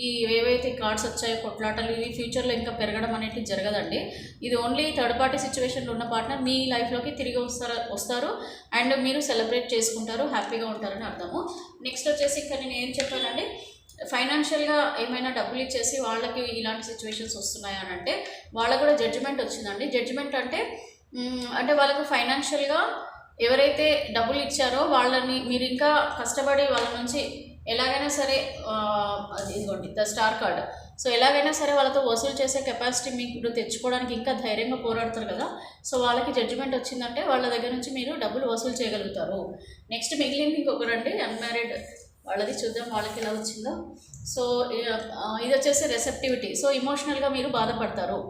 S1: ఈ ఏవైతే కార్డ్స్ వచ్చాయో కొట్లాటలు, ఇవి ఫ్యూచర్లో ఇంకా పెరగడం అనేది జరగదండి. ఇది ఓన్లీ థర్డ్ పార్టీ సిచ్యువేషన్లో ఉన్న పార్ట్నర్ మీ లైఫ్లోకి తిరిగి వస్తారు అండ్ మీరు సెలబ్రేట్ చేసుకుంటారు, హ్యాపీగా ఉంటారని అర్థము. నెక్స్ట్ వచ్చేసి ఇంకా నేను ఏం చెప్పానండి, ఫైనాన్షియల్గా ఏమైనా డబ్బులు ఇచ్చేసి వాళ్ళకి ఇలాంటి సిచ్యువేషన్స్ వస్తున్నాయా అని అంటే వాళ్ళకు కూడా జడ్జిమెంట్ వచ్చిందండి. జడ్జిమెంట్ అంటే వాళ్ళకు ఫైనాన్షియల్గా ఎవరైతే డబ్బులు ఇచ్చారో వాళ్ళని మీరు ఇంకా కష్టపడి వాళ్ళ నుంచి ఎలాగైనా సరే, ఇదిగోండి ద స్టార్ కార్డ్. సో ఎలాగైనా సరే వాళ్ళతో వసూలు చేసే కెపాసిటీ మీకు తెచ్చుకోవడానికి ఇంకా ధైర్యంగా పోరాడతారు కదా. సో వాళ్ళకి జడ్జిమెంట్ వచ్చిందంటే వాళ్ళ దగ్గర నుంచి మీరు డబ్బులు వసూలు చేయగలుగుతారు. నెక్స్ట్ మిగిలింది ఇంకొకరండి అన్మ్యారీడ్ వాళ్ళది. చూద్దాం వాళ్ళకి ఎలా వచ్చిందో. సో ఇది వచ్చేసి రెసెప్టివిటీ. సో ఇమోషనల్గా మీరు బాధపడతారు.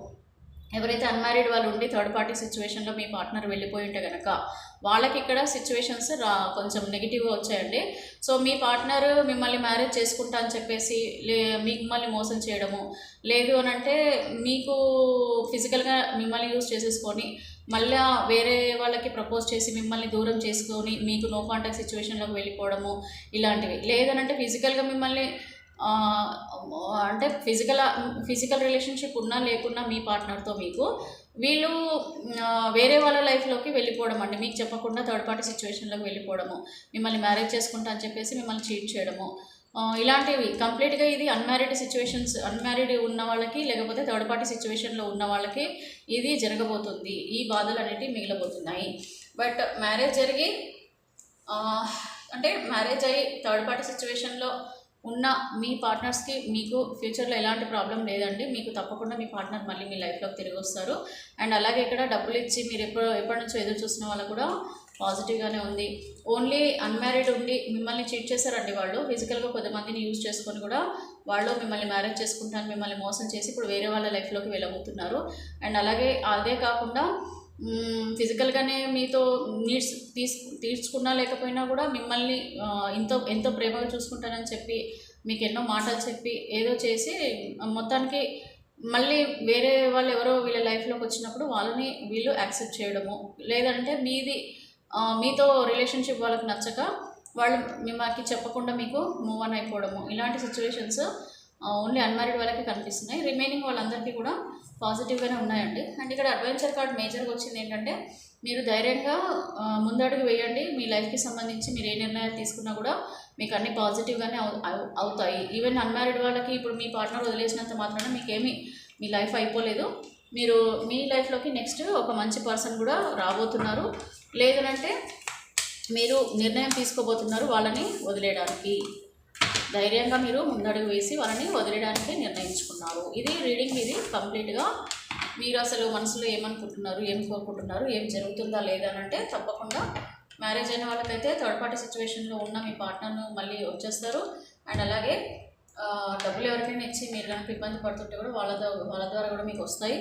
S1: ఎవరైతే అన్మ్యారీడ్ వాళ్ళు ఉండి థర్డ్ పార్టీ సిచ్యువేషన్లో మీ పార్ట్నర్ వెళ్ళిపోయి ఉంటే కనుక వాళ్ళకి ఇక్కడ సిచ్యువేషన్స్ కొంచెం నెగిటివ్గా వచ్చాయండి. సో మీ పార్ట్నర్ మిమ్మల్ని మ్యారేజ్ చేసుకుంటా అని చెప్పేసి మిమ్మల్ని మోసం చేయడము, లేదు అని అంటే మీకు ఫిజికల్గా మిమ్మల్ని యూజ్ చేసేసుకొని మళ్ళీ వేరే వాళ్ళకి ప్రపోజ్ చేసి మిమ్మల్ని దూరం చేసుకొని మీకు నో కాంటాక్ట్ సిచ్యువేషన్లోకి వెళ్ళిపోవడము ఇలాంటివి. లేదనంటే ఫిజికల్గా మిమ్మల్ని అంటే ఫిజికల్ రిలేషన్షిప్ ఉన్నా లేకున్నా మీ పార్ట్నర్తో మీకు వీళ్ళు వేరే వాళ్ళ లైఫ్లోకి వెళ్ళిపోవడం అండి. మీకు చెప్పకుండా థర్డ్ పార్టీ సిచ్యువేషన్లోకి వెళ్ళిపోవడము, మిమ్మల్ని మ్యారేజ్ చేసుకుంటా అని చెప్పేసి మిమ్మల్ని చీట్ చేయడము, ఇలాంటివి కంప్లీట్గా ఇది అన్మ్యారీడ్ సిచ్యువేషన్స్, అన్మ్యారీడ్ ఉన్న వాళ్ళకి లేకపోతే థర్డ్ పార్టీ సిచ్యువేషన్లో ఉన్న వాళ్ళకి ఇది జరగబోతుంది. ఈ బాధలు అనేటివి మిగిలబోతున్నాయి. బట్ మ్యారేజ్ జరిగి అంటే మ్యారేజ్ అయ్యి థర్డ్ పార్టీ సిచ్యువేషన్లో ఉన్న మీ పార్ట్నర్స్కి మీకు ఫ్యూచర్లో ఎలాంటి ప్రాబ్లం లేదండి. మీకు తప్పకుండా మీ పార్ట్నర్ మళ్ళీ మీ లైఫ్లోకి తిరిగి వస్తారు. అండ్ అలాగే ఇక్కడ డబ్బులు ఇచ్చి మీరు ఎప్పటి నుంచో ఎదురు చూసిన వాళ్ళకు కూడా పాజిటివ్గానే ఉంది. ఓన్లీ అన్మ్యారీడ్ ఉండి మిమ్మల్ని చీట్ చేశారండి వాళ్ళు. ఫిజికల్గా కొంతమందిని యూజ్ చేసుకొని కూడా వాళ్ళు మిమ్మల్ని మ్యారేజ్ చేసుకుంటాను మిమ్మల్ని మోసం చేసి ఇప్పుడు వేరే వాళ్ళ లైఫ్లోకి వెళ్ళబోతున్నారు. అండ్ అలాగే అదే కాకుండా ఫిజికల్గానే మీతో నీడ్స్ తీర్చుకున్నా లేకపోయినా కూడా మిమ్మల్ని ఎంతో ప్రేమగా చూసుకుంటానని చెప్పి మీకు ఎన్నో మాటలు చెప్పి ఏదో చేసి మొత్తానికి మళ్ళీ వేరే వాళ్ళు ఎవరో వీళ్ళ లైఫ్లోకి వచ్చినప్పుడు వాళ్ళని వీళ్ళు యాక్సెప్ట్ చేయడము, లేదంటే మీతో రిలేషన్షిప్ వాళ్ళకి నచ్చక వాళ్ళు మిమ్మల్ని చెప్పకుండా మీకు మూవ్ ఆన్ అయిపోవడము, ఇలాంటి సిచ్యువేషన్స్ ఓన్లీ అన్మ్యారీడ్ వాళ్ళకి కనిపిస్తున్నాయి. రిమైనింగ్ వాళ్ళందరికీ కూడా పాజిటివ్గానే ఉన్నాయండి. అండ్ ఇక్కడ అడ్వెంచర్ కార్డ్ మేజర్గా వచ్చింది ఏంటంటే మీరు ధైర్యంగా ముందడుగు వేయండి. మీ లైఫ్కి సంబంధించి మీరు ఏ నిర్ణయాలు తీసుకున్నా కూడా మీకు అన్ని పాజిటివ్గానే అవుతాయి. ఈవెన్ అన్మ్యారీడ్ వాళ్ళకి ఇప్పుడు మీ పార్ట్నర్ వదిలేసినంత మాత్రాన మీకేమీ మీ లైఫ్ అయిపోలేదు. మీరు మీ లైఫ్లోకి నెక్స్ట్ ఒక మంచి పర్సన్ కూడా రాబోతున్నారు. లేదంటే మీరు నిర్ణయం తీసుకోబోతున్నారు వాళ్ళని వదిలేయడానికి. ధైర్యంగా మీరు ముందడుగు వేసి వాళ్ళని వదిలేయడానికి నిర్ణయించుకున్నారు. ఇది రీడింగ్. ఇది కంప్లీట్గా మీరు అసలు మనసులో ఏమనుకుంటున్నారు, ఏం కోరుకుంటున్నారు, ఏం జరుగుతుందా లేదా అంటే తప్పకుండా మ్యారేజ్ అయిన వాళ్ళకైతే థర్డ్ పార్టీ సిచ్యువేషన్లో ఉన్న మీ పార్ట్నర్ను మళ్ళీ వచ్చేస్తారు. అండ్ అలాగే డబ్బులు ఎవరికైనా ఇచ్చి మీరు కనుక ఇబ్బంది పడుతుంటే కూడా వాళ్ళ ద్వారా కూడా మీకు వస్తాయి.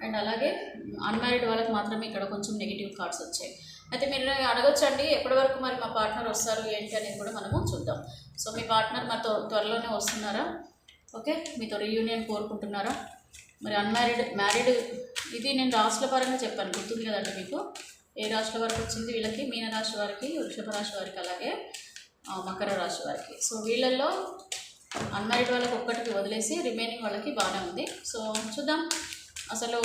S1: అండ్ అలాగే అన్మ్యారీడ్ వాళ్ళకి మాత్రమే ఇక్కడ కొంచెం నెగిటివ్ థాట్స్ వచ్చాయి. అయితే మీరు అడగొచ్చండి ఎప్పటి వరకు మరి మా పార్ట్నర్ వస్తారు ఏంటి అనేది కూడా మనము చూద్దాం. సో మీ పార్ట్నర్ మాతో త్వరలోనే వస్తున్నారా? ఓకే, మీతో రీయూనియన్ కోరుకుంటున్నారా? మరి మ్యారీడ్ ఇది నేను రాశుల పరంగా చెప్పాను, గుర్తుంది కదండి మీకు. ఏ రాశుల వరకు వచ్చింది వీళ్ళకి? మీనరాశి వారికి, వృషభ రాశి వారికి, అలాగే మకర రాశి వారికి. సో వీళ్ళల్లో అన్మ్యారీడ్ వాళ్ళకి ఒక్కటికి వదిలేసి రిమైనింగ్ వాళ్ళకి బాగానే ఉంది. సో చూద్దాం అసలు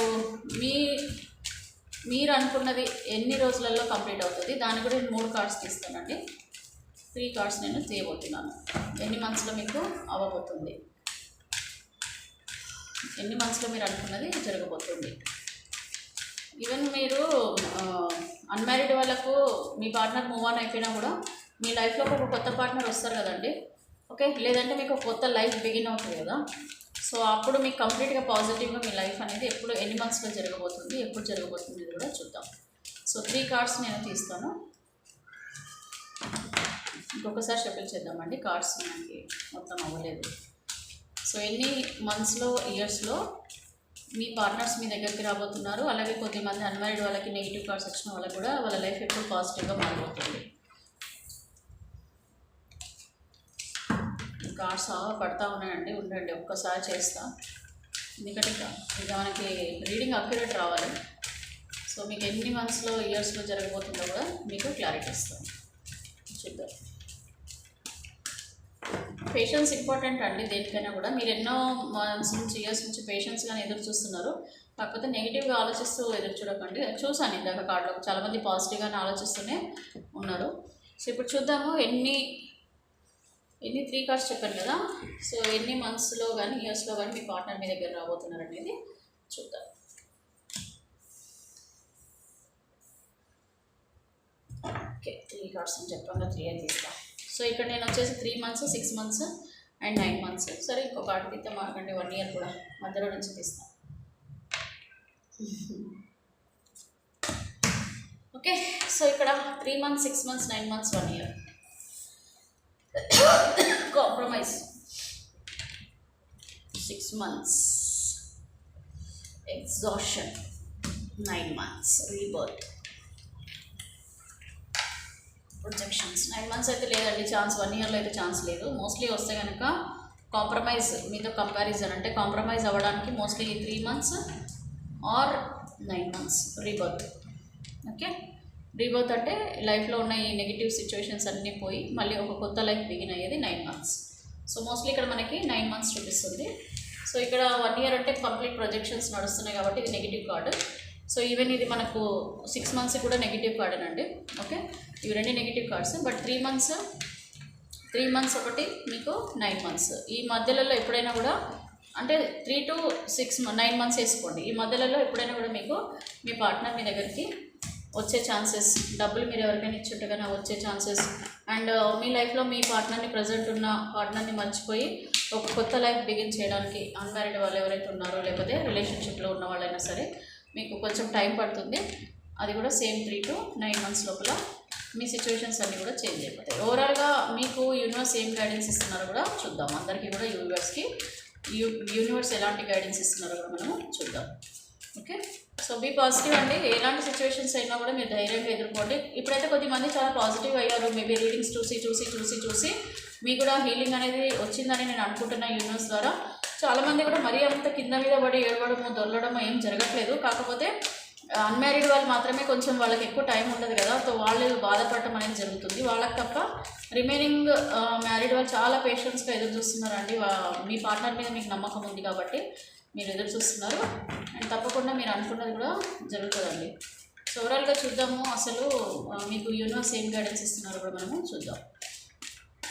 S1: మీరు అనుకున్నది ఎన్ని రోజులలో కంప్లీట్ అవుతుంది. దాన్ని కూడా నేను 3 కార్డ్స్ తీస్తానండి. 3 కార్డ్స్ నేను తీయబోతున్నాను. ఎన్ని మంత్స్లో మీకు అవ్వబోతుంది, ఎన్ని మంత్స్లో మీరు అనుకున్నది జరగబోతుంది. ఈవెన్ మీరు అన్మ్యారీడ్ వాళ్ళకు మీ పార్ట్నర్ మూవ్ ఆన్ అయిపోయినా కూడా మీ లైఫ్లోకి ఒక కొత్త పార్ట్నర్ వస్తారు కదండి. ఓకే, లేదంటే మీకు కొత్త లైఫ్ బిగిన్ అవుతుంది కదా. సో అప్పుడు మీకు కంప్లీట్గా పాజిటివ్గా మీ లైఫ్ అనేది ఎన్ని మంత్స్లో జరగబోతుంది, ఎప్పుడు జరగబోతుంది కూడా చూద్దాం. సో 3 కార్డ్స్ నేను తీస్తాను. ఇంకొకసారి షఫిల్ చేద్దామండి. కార్డ్స్ మనకి మొత్తం అవ్వలేదు. సో ఎన్ని మంత్స్లో, ఇయర్స్లో మీ పార్ట్నర్స్ మీ దగ్గరికి రాబోతున్నారు. అలాగే కొద్దిమంది అన్మ్యారీడ్ వాళ్ళకి నెగిటివ్ కార్డ్స్ వచ్చిన వాళ్ళకి కూడా వాళ్ళ లైఫ్ ఎప్పుడు పాజిటివ్గా మారిపోతుంది. కార్డ్స్ పడతా ఉన్నాయండి. ఉండండి ఒక్కసారి చేస్తా, ఎందుకంటే ఇక మనకి రీడింగ్ అక్యురేట్ రావాలి. సో మీకు ఎన్ని మంత్స్లో, ఇయర్స్లో జరగబోతుందో కూడా మీకు క్లారిటీ ఇస్తాను. చూద్దాం. పేషెన్స్ ఇంపార్టెంట్ అండి దేనికైనా కూడా. మీరు ఎన్నో మంత్స్ నుంచి, ఇయర్స్ నుంచి పేషెన్స్గానే ఎదురు చూస్తున్నారు. కాకపోతే నెగిటివ్గా ఆలోచిస్తూ ఎదురు చూడకండి. చూసాను ఇందాక కార్డులో చాలామంది పాజిటివ్గానే ఆలోచిస్తూనే ఉన్నారు. సో ఇప్పుడు చూద్దాము ఎన్ని 3 కార్డ్స్ చెప్పాను కదా. సో ఎన్ని మంత్స్లో కానీ, ఇయర్స్లో కానీ మీ పార్ట్నర్ మీ దగ్గర రాబోతున్నారు అనేది చూద్దాం. ఓకే, 3 కార్డ్స్ అని చెప్పాను, 3 అని తీస్తాం. సో ఇక్కడ నేను వచ్చేసి 3 మంత్స్, 6 మంత్స్ అండ్ 9 months. సరే ఇంకో కార్డు తీస్తే మాకండి 1 year కూడా మధ్యలో నుంచి తీస్తాం. ఓకే, సో ఇక్కడ 3 months, 6 months, 9 months, 1 year. Compromise 6 months, exhaustion 9 months, rebirth, projections. 9 months అయితే లేదండి ఛాన్స్, 1 yearలో అయితే ఛాన్స్ లేదు. మోస్ట్లీ వస్తే కనుక కాంప్రమైజ్ మీతో కంపారిజన్ అంటే కాంప్రమైజ్ అవ్వడానికి mostly 3 months or 9 months rebirth. Okay, rebirth అంటే లైఫ్లో ఉన్న ఈ నెగిటివ్ సిచ్యువేషన్స్ అన్నీ పోయి మళ్ళీ ఒక కొత్త లైఫ్ బిగిన్ అయ్యేది 9 months. సో మోస్ట్లీ ఇక్కడ మనకి 9 months చూపిస్తుంది. సో ఇక్కడ 1 year అంటే కంప్లీట్ ప్రొజెక్షన్స్ నడుస్తున్నాయి కాబట్టి ఇది నెగిటివ్ కార్డు. సో ఈవెన్ ఇది మనకు 6 months కూడా నెగిటివ్ కార్డేనండి. ఓకే, ఇవి రెండు నెగిటివ్ కార్డ్స్. బట్ 3 months ఒకటి మీకు 9 months. ఈ మధ్యలో ఎప్పుడైనా కూడా అంటే 3 to 9 months వేసుకోండి. ఈ మధ్యలో ఎప్పుడైనా కూడా మీకు మీ పార్ట్నర్ మీ దగ్గరికి వచ్చే ఛాన్సెస్, డబ్బులు మీరు ఎవరికైనా ఇచ్చుంటేగానే వచ్చే ఛాన్సెస్, అండ్ మీ లైఫ్లో మీ పార్ట్నర్ని ప్రజెంట్ ఉన్న పార్ట్నర్ని మర్చిపోయి ఒక కొత్త లైఫ్ బిగిన్ చేయడానికి అన్మ్యారీడ్ వాళ్ళు ఎవరైతే ఉన్నారో లేకపోతే రిలేషన్షిప్లో ఉన్న వాళ్ళైనా సరే మీకు కొంచెం టైం పడుతుంది. అది కూడా సేమ్ 3 to 9 months లోపల మీ సిచ్యువేషన్స్ అన్నీ కూడా చేంజ్ అయిపోతాయి. ఓవరాల్గా మీకు యూనివర్స్ ఏం గైడెన్స్ ఇస్తున్నారో కూడా చూద్దాం. అందరికీ కూడా యూనివర్స్ ఎలాంటి గైడెన్స్ ఇస్తున్నారో కూడా మనము చూద్దాం. ఓకే, సో బీ పాజిటివ్ అండి. ఎలాంటి సిచ్యువేషన్స్ అయినా కూడా మీరు ధైర్యంగా ఎదుర్కోండి. ఇప్పుడైతే కొద్దిమంది చాలా పాజిటివ్ అయ్యారు. మేబీ రీడింగ్స్ చూసి మీకు కూడా హీలింగ్ అనేది వచ్చిందని నేను అనుకుంటున్నా యూనివర్స్ ద్వారా. చాలామంది కూడా మరీ అంత కింద మీద పడి ఏడవడము దొరలడము ఏం జరగట్లేదు. కాకపోతే అన్మ్యారీడ్ వాళ్ళు మాత్రమే కొంచెం వాళ్ళకి ఎక్కువ టైం ఉండదు కదా, సో వాళ్ళు బాధపడటం అనేది జరుగుతుంది. వాళ్ళకి తప్ప రిమైనింగ్ మ్యారీడ్ వాళ్ళు చాలా పేషెన్స్గా ఎదురు చూస్తున్నారండి. మీ పార్ట్నర్ మీద మీకు నమ్మకం ఉంది కాబట్టి మీరు ఎదురు చూస్తున్నారు. అండ్ తప్పకుండా మీరు అనుకున్నది కూడా జరుగుతుందండి. సో ఓవరాల్గా చూద్దాము అసలు మీకు యూనివర్స్ ఏం గైడెన్స్ ఇస్తున్నారో కూడా మనము చూద్దాం.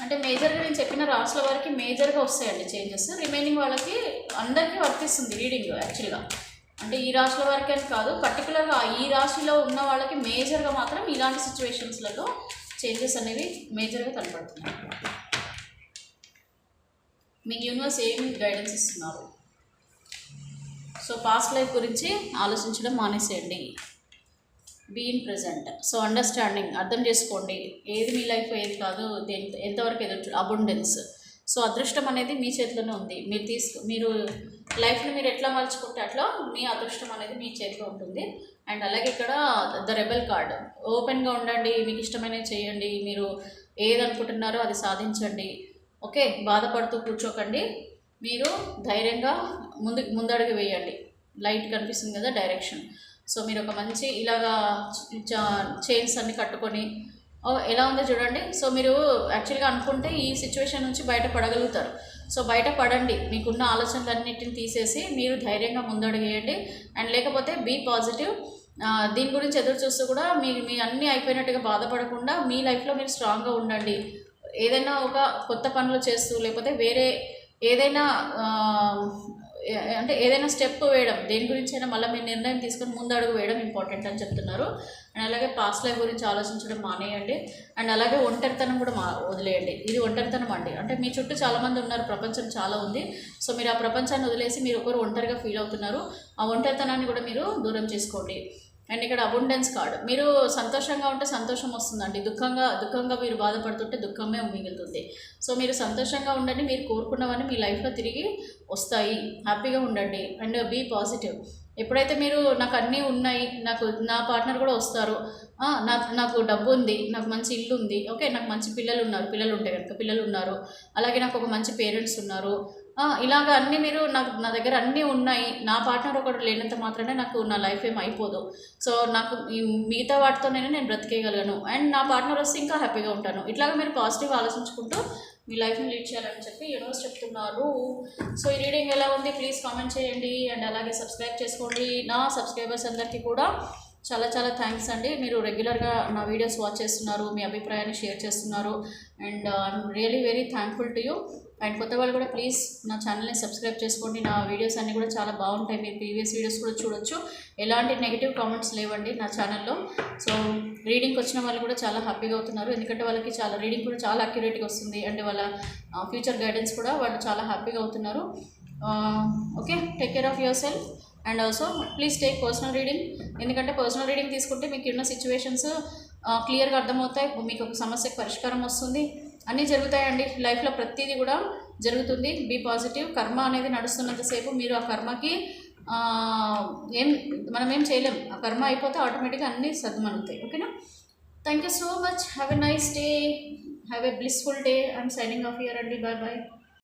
S1: అంటే మేజర్గా నేను చెప్పిన రాశుల వారికి మేజర్గా వస్తాయండి చేంజెస్. రిమైనింగ్ వాళ్ళకి అందరికీ వర్తిస్తుంది రీడింగ్ యాక్చువల్గా. అంటే ఈ రాశుల వారికి అని కాదు, పర్టికులర్గా ఈ రాశిలో ఉన్న వాళ్ళకి మేజర్గా మాత్రం ఇలాంటి సిచ్యువేషన్స్లలో చేంజెస్ అనేవి మేజర్గా కనపడుతున్నాయి. మీకు యూనివర్స్ ఏం గైడెన్స్ ఇస్తున్నారు? సో పాస్ట్ లైఫ్ గురించి ఆలోచించడం మానేసేయండి. Be in present. So understanding, అర్థం చేసుకోండి ఏది మీ లైఫ్ ఏది కాదు, ఎంతవరకు ఎదురు అబుండెన్స్. సో అదృష్టం అనేది మీ చేతిలోనే ఉంది. మీరు లైఫ్ని మీరు ఎట్లా మలుచుకుంటే అట్లా మీ అదృష్టం అనేది మీ చేతిలో ఉంటుంది. అండ్ అలాగే ఇక్కడ ద రెబెల్ కార్డ్, ఓపెన్గా ఉండండి, మీకు ఇష్టమైనవి చేయండి, మీరు ఏదనుకుంటున్నారో అది సాధించండి. ఓకే, బాధపడుతూ కూర్చోకండి, మీరు ధైర్యంగా ముందడుగు వేయండి. లైట్ కనిపిస్తుంది కదా డైరెక్షన్. సో మీరు ఒక మంచి ఇలాగా చైన్స్ అన్ని కట్టుకొని ఎలా ఉందో చూడండి. సో మీరు యాక్చువల్గా అనుకుంటే ఈ సిచ్యువేషన్ నుంచి బయటపడగలుగుతారు. సో బయటపడండి, మీకున్న ఆలోచనలన్నింటిని తీసేసి మీరు ధైర్యంగా ముందడుగేయండి. అండ్ లేకపోతే బీ పాజిటివ్. దీని గురించి ఎదురు చూస్తూ కూడా మీ అన్నీ అయిపోయినట్టుగా బాధపడకుండా మీ లైఫ్లో మీరు స్ట్రాంగ్గా ఉండండి. ఏదైనా ఒక కొత్త పనులు చేస్తూ లేకపోతే వేరే ఏదైనా అంటే ఏదైనా స్టెప్ వేయడం, దేని గురించి అయినా మళ్ళీ మీరు నిర్ణయం తీసుకొని ముందడుగు వేయడం ఇంపార్టెంట్ అని చెప్తున్నారు. అండ్ అలాగే పాస్ట్ లైఫ్ గురించి ఆలోచించడం మానేయండి. అండ్ అలాగే ఒంటరితనం కూడా వదిలేయండి. ఇది ఒంటరితనం అండి, అంటే మీ చుట్టూ చాలామంది ఉన్నారు, ప్రపంచం చాలా ఉంది. సో మీరు ఆ ప్రపంచాన్ని వదిలేసి మీరు ఒకరు ఒంటరిగా ఫీల్ అవుతున్నారు. ఆ ఒంటరితనాన్ని కూడా మీరు దూరం చేసుకోండి. అండ్ ఇక్కడ అబుండెన్స్ కార్డ్, మీరు సంతోషంగా ఉంటే సంతోషం వస్తుందండి, దుఃఖంగా మీరు బాధపడుతుంటే దుఃఖమే మిగులుతుంది. సో మీరు సంతోషంగా ఉండండి, మీరు కోరుకున్నవన్నీ మీ లైఫ్లో తిరిగి వస్తాయి. హ్యాపీగా ఉండండి అండ్ బీ పాజిటివ్. ఎప్పుడైతే మీరు నాకు అన్నీ ఉన్నాయి, నా పార్ట్నర్ కూడా వస్తారు, నాకు డబ్బు ఉంది, నాకు మంచి ఇల్లు ఉంది, ఓకే నాకు మంచి పిల్లలు ఉంటే కనుక పిల్లలు ఉన్నారు, అలాగే నాకు ఒక మంచి పేరెంట్స్ ఉన్నారు, ఇలాగ అన్నీ మీరు నా దగ్గర అన్నీ ఉన్నాయి, నా పార్ట్నర్ ఒకటి లేనంత మాత్రమే నాకు నా లైఫ్ ఏం అయిపోదు. సో నాకు మిగతా వాటితోనే నేను బ్రతికేయగలను అండ్ నా పార్ట్నర్ వస్తే ఇంకా హ్యాపీగా ఉంటాను. ఇట్లాగా మీరు పాజిటివ్ ఆలోచించుకుంటూ మీ లైఫ్ని లీడ్ చేయాలని చెప్పి యూనివర్స్ చెప్తున్నారు. సో ఈ రీడింగ్ ఎలా ఉంది ప్లీజ్ కామెంట్ చేయండి అండ్ అలాగే సబ్స్క్రైబ్ చేసుకోండి. నా సబ్స్క్రైబర్స్ అందరికీ కూడా చాలా చాలా థ్యాంక్స్ అండి. మీరు రెగ్యులర్గా నా వీడియోస్ వాచ్ చేస్తున్నారు, మీ అభిప్రాయాన్ని షేర్ చేస్తున్నారు. And I'm really very thankful to you. And కొత్త వాళ్ళు కూడా ప్లీజ్ నా ఛానల్ని సబ్స్క్రైబ్ చేసుకోండి. నా వీడియోస్ అన్నీ కూడా చాలా బాగుంటాయి. మీరు ప్రీవియస్ వీడియోస్ కూడా చూడొచ్చు. ఎలాంటి నెగిటివ్ కామెంట్స్ లేవండి నా ఛానల్లో. సో రీడింగ్కి వచ్చిన వాళ్ళు కూడా చాలా హ్యాపీగా అవుతున్నారు, ఎందుకంటే వాళ్ళకి చాలా రీడింగ్ కూడా చాలా అక్యురేట్గా వస్తుంది. అండ్ వాళ్ళ ఫ్యూచర్ గైడెన్స్ కూడా వాళ్ళు చాలా హ్యాపీగా అవుతున్నారు. Okay, take care of your self. And also please take personal reading, ఎందుకంటే పర్సనల్ రీడింగ్ తీసుకుంటే మీకు ఉన్న సిచ్యువేషన్స్ క్లియర్గా అర్థమవుతాయి. మీకు ఒక సమస్యకు పరిష్కారం వస్తుంది, అన్నీ జరుగుతాయండి లైఫ్లో. ప్రతిదీ కూడా జరుగుతుంది. Be positive. కర్మ అనేది నడుస్తున్నంతసేపు మీరు ఆ కర్మకి మనం ఏం చేయలేం. ఆ కర్మ అయిపోతే ఆటోమేటిక్గా అన్నీ సర్దుమనుగుతాయి. ఓకేనా? Thank you so much. Have a nice day. Have a blissful day. I'm signing off here అండి. Bye bye.